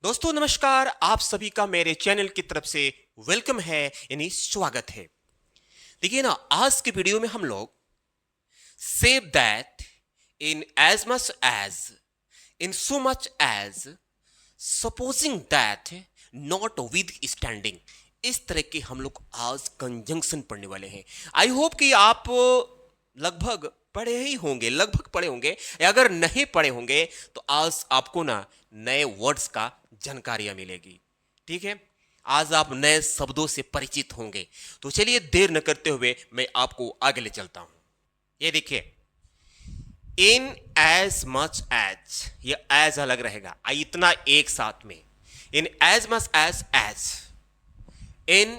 दोस्तों नमस्कार। आप सभी का मेरे चैनल की तरफ से वेलकम है यानी स्वागत है। देखिए ना, आज की वीडियो में हम लोग save that in as much as in so much as supposing that notwithstanding, इस तरह के हम लोग आज कंजंक्शन पढ़ने वाले हैं। आई होप कि आप लगभग पढ़े ही होंगे, लगभग पढ़े होंगे, या अगर नहीं पढ़े होंगे तो आज आपको ना नए वर्ड्स का जानकारियां मिलेगी। ठीक है, आज आप नए शब्दों से परिचित होंगे। तो चलिए देर न करते हुए मैं आपको आगे ले चलता हूं। ये देखिए, इन एज मच एज, ये एज अलग रहेगा, इतना एक साथ में। In as much as in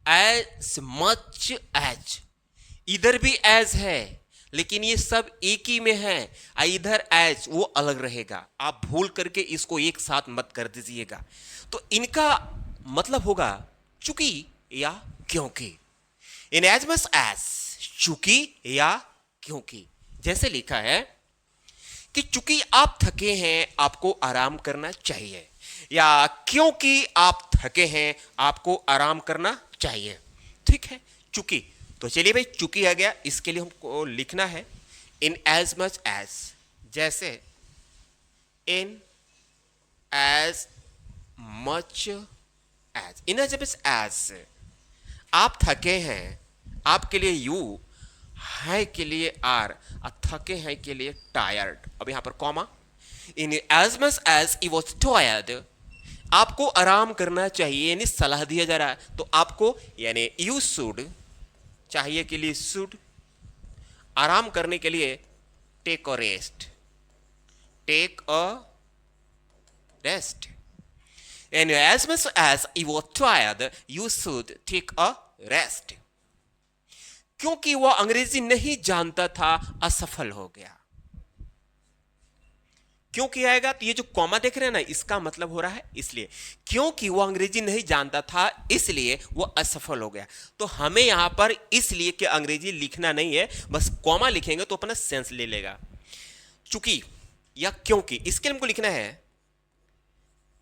as much as, इधर भी एज है लेकिन ये सब एक ही में है। इधर एज वो अलग रहेगा, आप भूल करके इसको एक साथ मत कर दीजिएगा। तो इनका मतलब होगा चूंकि या क्योंकि। इन एज मच एज, चूंकि या क्योंकि। जैसे लिखा है कि चूंकि आप थके हैं आपको आराम करना चाहिए, या क्योंकि आप थके हैं आपको आराम करना चाहिए। ठीक है, चूंकि। तो चलिए भाई, चूंकि आ गया, इसके लिए हमको लिखना है इन एज मच एज। जैसे इन एज मच एज, इन एज मच एज आप थके हैं, आपके लिए यू, है के लिए आर, और थके हैं के लिए टायर्ड। अब यहां पर comma. In as much as I was tired, आपको आराम करना चाहिए यानी सलाह दिया जा रहा है। तो आपको यानी यू शुड, चाहिए के लिए शुड, आराम करने के लिए take a rest, take a rest. And as much as you were tired you should take a rest. क्योंकि वह अंग्रेजी नहीं जानता था, असफल हो गया। क्योंकि आएगा तो ये जो कॉमा देख रहे हैं ना, इसका मतलब हो रहा है इसलिए, क्योंकि वो अंग्रेजी नहीं जानता था इसलिए वो असफल हो गया। तो हमें यहां पर इसलिए कि अंग्रेजी लिखना नहीं है, बस कॉमा लिखेंगे तो अपना सेंस ले लेगा। चूंकि या क्योंकि, इसके लिए हमको लिखना है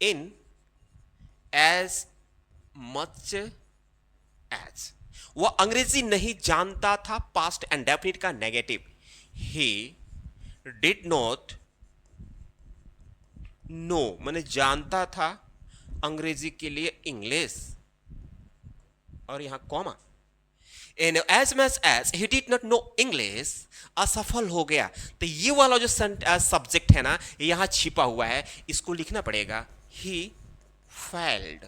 इन एज मच एज। वह अंग्रेजी नहीं जानता था, पास्ट एंड डेफिनिट का नेगेटिव। ही डिड नॉट नो, मैंने जानता था, अंग्रेजी के लिए इंग्लिश, और यहां comma. And as much as he did not know English, असफल हो गया। तो ये वाला जो सब्जेक्ट है ना, यहां छिपा हुआ है, इसको लिखना पड़ेगा ही फेल्ड,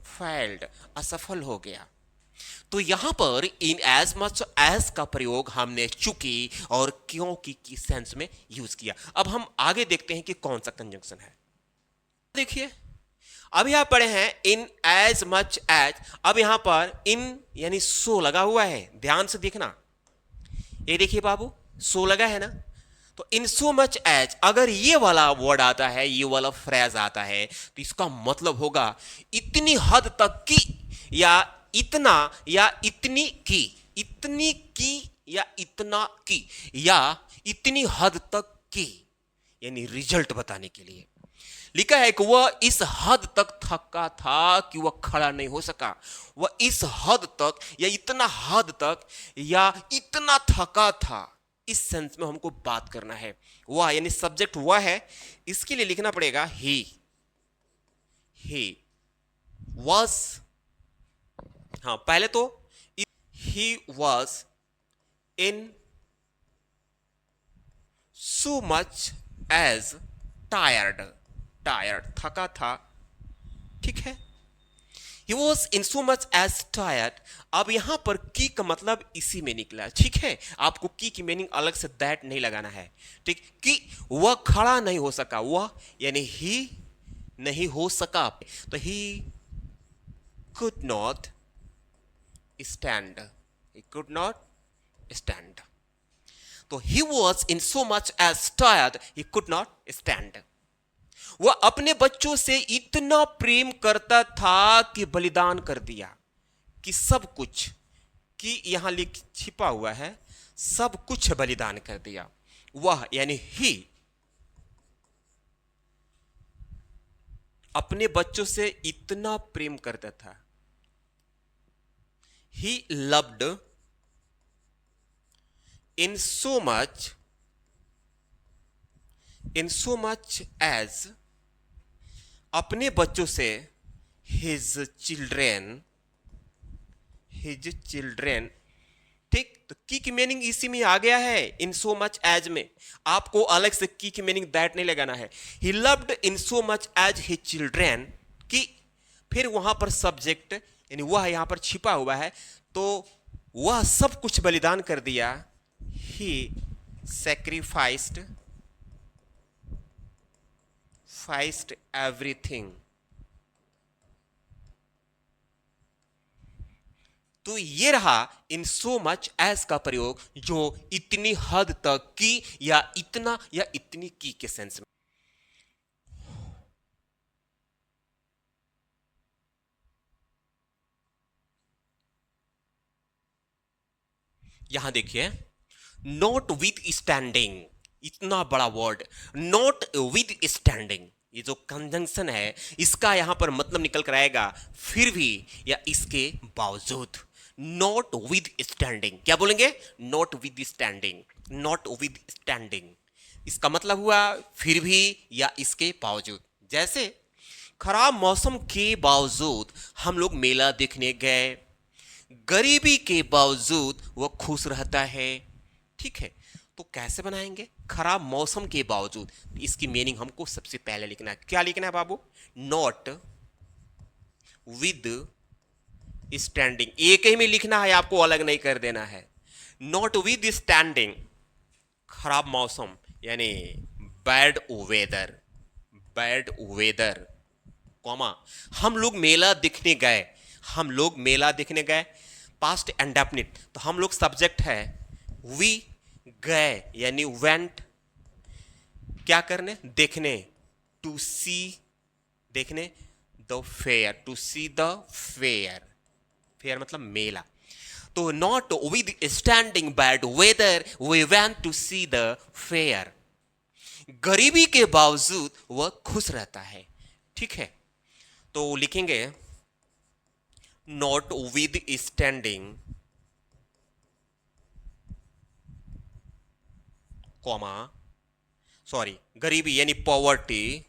फेल्ड, असफल हो गया। तो यहां पर इन एज मच एज का प्रयोग हमने चूंकि और क्योंकि की सेंस में यूज किया। अब हम आगे देखते हैं कि कौन सा कंजंक्शन है। देखिए, अब यहां पढ़े हैं इन एज मच एज। अब यहां पर इन यानी सो लगा हुआ है, ध्यान से देखना। ये देखिए बाबू, सो लगा है ना। तो इन सो मच एज, अगर ये वाला वर्ड आता है, ये वाला फ्रेज आता है, तो इसका मतलब होगा इतनी हद तक की, या इतना, या इतनी की, इतनी की, या इतना की, या इतनी हद तक की, यानी रिजल्ट बताने के लिए। लिखा है कि वह इस हद तक थका था कि वह खड़ा नहीं हो सका। वह इस हद तक, या इतना हद तक, या इतना थका था, इस सेंस में हमको बात करना है। वह यानी सब्जेक्ट वह है, इसके लिए लिखना पड़ेगा ही वॉज। हाँ, पहले तो he was in so much as tired, tired थका था। ठीक है, he was in so much as tired. अब यहां पर की का मतलब इसी में निकला। ठीक है, आपको की मीनिंग अलग से दैट नहीं लगाना है। ठीक, कि वह खड़ा नहीं हो सका, वह यानी ही नहीं हो सका, तो he could not stand, he could not stand. तो he was in so much as tired he could not stand. वह अपने बच्चों से इतना प्रेम करता था कि बलिदान कर दिया। कि सब कुछ, कि यहां लिख छिपा हुआ है, सब कुछ बलिदान कर दिया। वह यानी ही अपने बच्चों से इतना प्रेम करता था। He loved in so much as अपने बच्चों से his children। ठीक, तो की की मीनिंग इसी में आ गया है, इन सो मच एज में। आपको अलग से की मीनिंग दैट नहीं लगाना है। He loved in so much as his children की, फिर वहां पर सब्जेक्ट यानी वह यहां पर छिपा हुआ है, तो वह सब कुछ बलिदान कर दिया। ही सैक्रिफाइस्ड एवरीथिंग। तो ये रहा इन सो मच एज का प्रयोग, जो इतनी हद तक की या इतना या इतनी की के सेंस में। यहां देखिए, नॉट विद स्टैंडिंग, इतना बड़ा वर्ड, नॉट विद स्टैंडिंग। ये जो कंजंक्शन है इसका यहां पर मतलब निकल कर आएगा फिर भी या इसके बावजूद। नॉट विद स्टैंडिंग, क्या बोलेंगे? Not with standing, not with standing. इसका मतलब हुआ फिर भी या इसके बावजूद। जैसे खराब मौसम के बावजूद हम लोग मेला देखने गए, गरीबी के बावजूद वह खुश रहता है। ठीक है, तो कैसे बनाएंगे? खराब मौसम के बावजूद। इसकी मीनिंग हमको सबसे पहले लिखना है। क्या लिखना है बाबू? Not with standing. एक ही में लिखना है, आपको अलग नहीं कर देना है। नॉट विद स्टैंडिंग, खराब मौसम यानी bad weather, bad weather, comma हम लोग मेला देखने गए, हम लोग मेला देखने गए, पास्ट इंडेफिनिट, तो हम लोग सब्जेक्ट है, वी गए यानी वेंट, क्या करने? देखने, टू सी, देखने, the fair, to see the fair, fair मतलब मेला। तो notwithstanding bad weather we went to see the fair. गरीबी के बावजूद वह खुश रहता है। ठीक है, तो लिखेंगे not with standing, comma, sorry, गरीबी यानी poverty,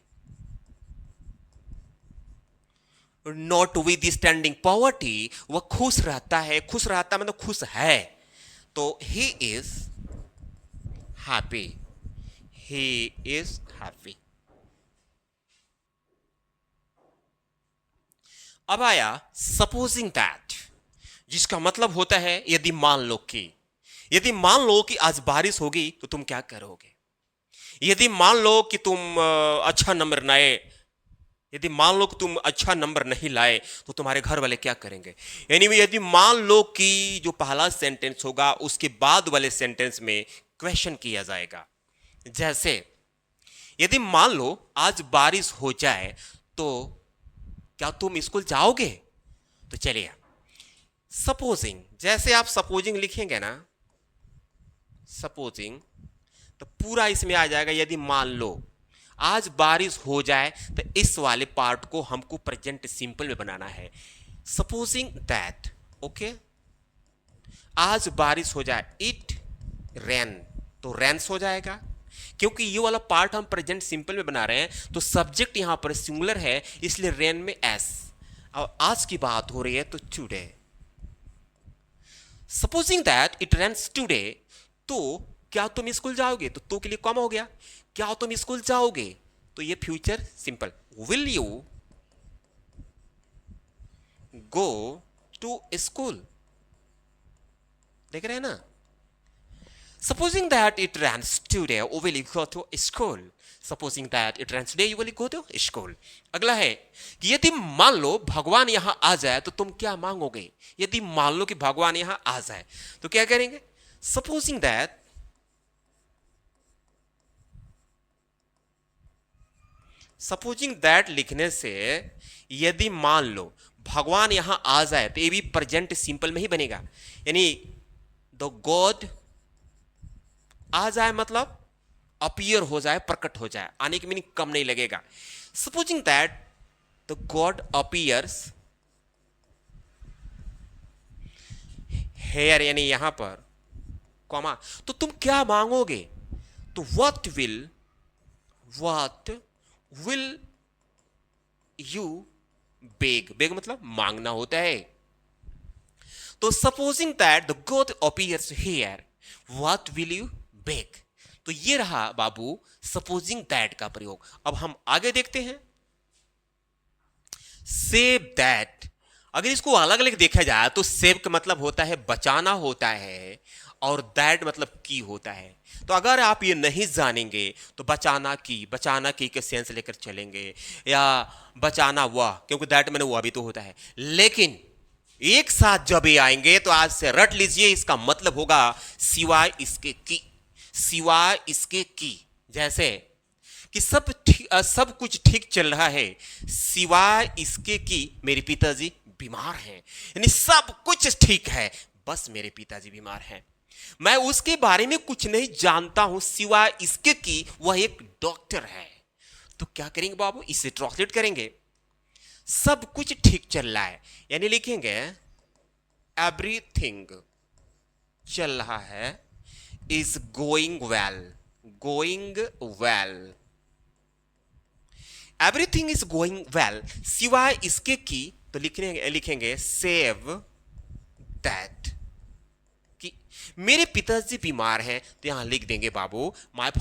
not with standing poverty, वह खुश रहता है। खुश रहता मतलब खुश है, तो he is happy, he is happy. अब आया सपोजिंग दैट, जिसका मतलब होता है यदि मान लो कि, यदि मान लो कि आज बारिश होगी तो तुम क्या करोगे? यदि मान लो कि तुम अच्छा नंबर लाए, यदि मान लो कि तुम अच्छा नंबर नहीं लाए तो तुम्हारे घर वाले क्या करेंगे? यानी यदि मान लो कि जो पहला सेंटेंस होगा उसके बाद वाले सेंटेंस में क्वेश्चन किया जाएगा। जैसे यदि मान लो आज बारिश हो जाए तो क्या तुम स्कूल जाओगे? तो चलिए, सपोजिंग, जैसे आप सपोजिंग लिखेंगे ना, सपोजिंग, तो पूरा इसमें आ जाएगा यदि मान लो। आज बारिश हो जाए तो इस वाले पार्ट को हमको प्रेजेंट सिंपल में बनाना है। सपोजिंग दैट, ओके, आज बारिश हो जाए, इट रेन, तो रेन्स हो जाएगा। क्योंकि ये वाला पार्ट हम प्रेजेंट सिंपल में बना रहे हैं तो सब्जेक्ट यहां पर सिंगुलर है, इसलिए रेन में एस, और आज की बात हो रही है तो today. Supposing that it rains today, तो क्या तुम स्कूल जाओगे? तो के लिए कॉमा हो गया। क्या तुम स्कूल जाओगे? तो ये future simple, will you go to school? देख रहे हैं ना? Supposing that it rains today, will you go to school? Supposing that it rains today, you will go to school. अगला है कि यदि मान लो भगवान यहां आ जाए तो तुम क्या मांगोगे? यदि मान लो कि भगवान यहां आ जाए तो क्या करेंगे? सपोजिंग दैट, सपोजिंग दैट लिखने से यदि मान लो भगवान यहां आ जाए तो ये भी प्रेजेंट सिंपल में ही बनेगा। यानी द गॉड आ जाए मतलब अपीयर हो जाए, प्रकट हो जाए, आने की मीनिंग कम नहीं लगेगा। Supposing that the god appears here, यानी यहां पर कॉमा, तो तुम क्या मांगोगे? तो what will you beg, beg मतलब मांगना होता है। तो supposing that the god appears here, what will you beg. तो ये रहा बाबू सपोजिंग दैट का प्रयोग। अब हम आगे देखते हैं। सेव दैट, अगर इसको अलग अलग देखा जाए तो सेव का मतलब होता है बचाना होता है, और दैट मतलब की होता है। तो अगर आप ये नहीं जानेंगे तो बचाना की के सेंस लेकर चलेंगे, या बचाना वह, क्योंकि दैट मैंने वह भी तो होता है। लेकिन एक साथ जब ये आएंगे तो आज से रट लीजिए, इसका मतलब होगा सिवाय इसके की, सिवाय इसके की। जैसे कि सब कुछ ठीक चल रहा है सिवाय इसके कि मेरे पिताजी बीमार हैं, यानी सब कुछ ठीक है, बस मेरे पिताजी बीमार हैं। मैं उसके बारे में कुछ नहीं जानता हूं सिवाय इसके कि वह एक डॉक्टर है। तो क्या करेंगे बाबू, इसे ट्रांसलेट करेंगे। सब कुछ ठीक चल रहा है, यानी लिखेंगे एवरीथिंग चल रहा है, is going well, going well, everything is going well, सिवाय इसके की तो लिखेंगे सेव दैट, कि मेरे पिताजी बीमार हैं, तो यहां लिख देंगे बाबू my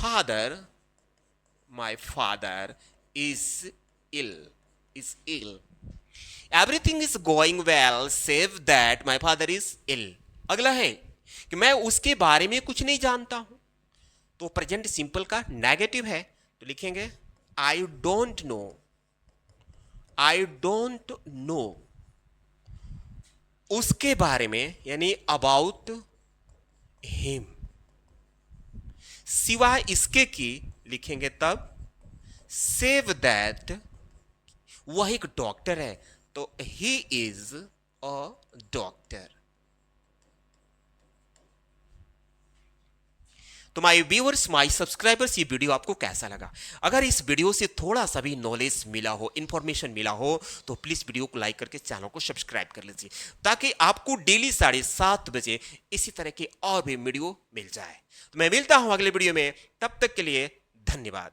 father is ill, everything is going well save that my father is ill. अगला है कि मैं उसके बारे में कुछ नहीं जानता हूं, तो प्रेजेंट सिंपल का नेगेटिव है, तो लिखेंगे आई डोंट नो उसके बारे में, यानी अबाउट हिम। सिवाय इसके की लिखेंगे तब सेव दैट वह एक डॉक्टर है, तो ही इज अ डॉक्टर। तो माय व्यूअर्स, माय सब्सक्राइबर्स, ये वीडियो आपको कैसा लगा? अगर इस वीडियो से थोड़ा सा भी नॉलेज मिला हो, इंफॉर्मेशन मिला हो, तो प्लीज वीडियो को लाइक करके चैनल को सब्सक्राइब कर लीजिए, ताकि आपको डेली 7:30 बजे इसी तरह के और भी वीडियो मिल जाए। तो मैं मिलता हूं अगले वीडियो में, तब तक के लिए धन्यवाद।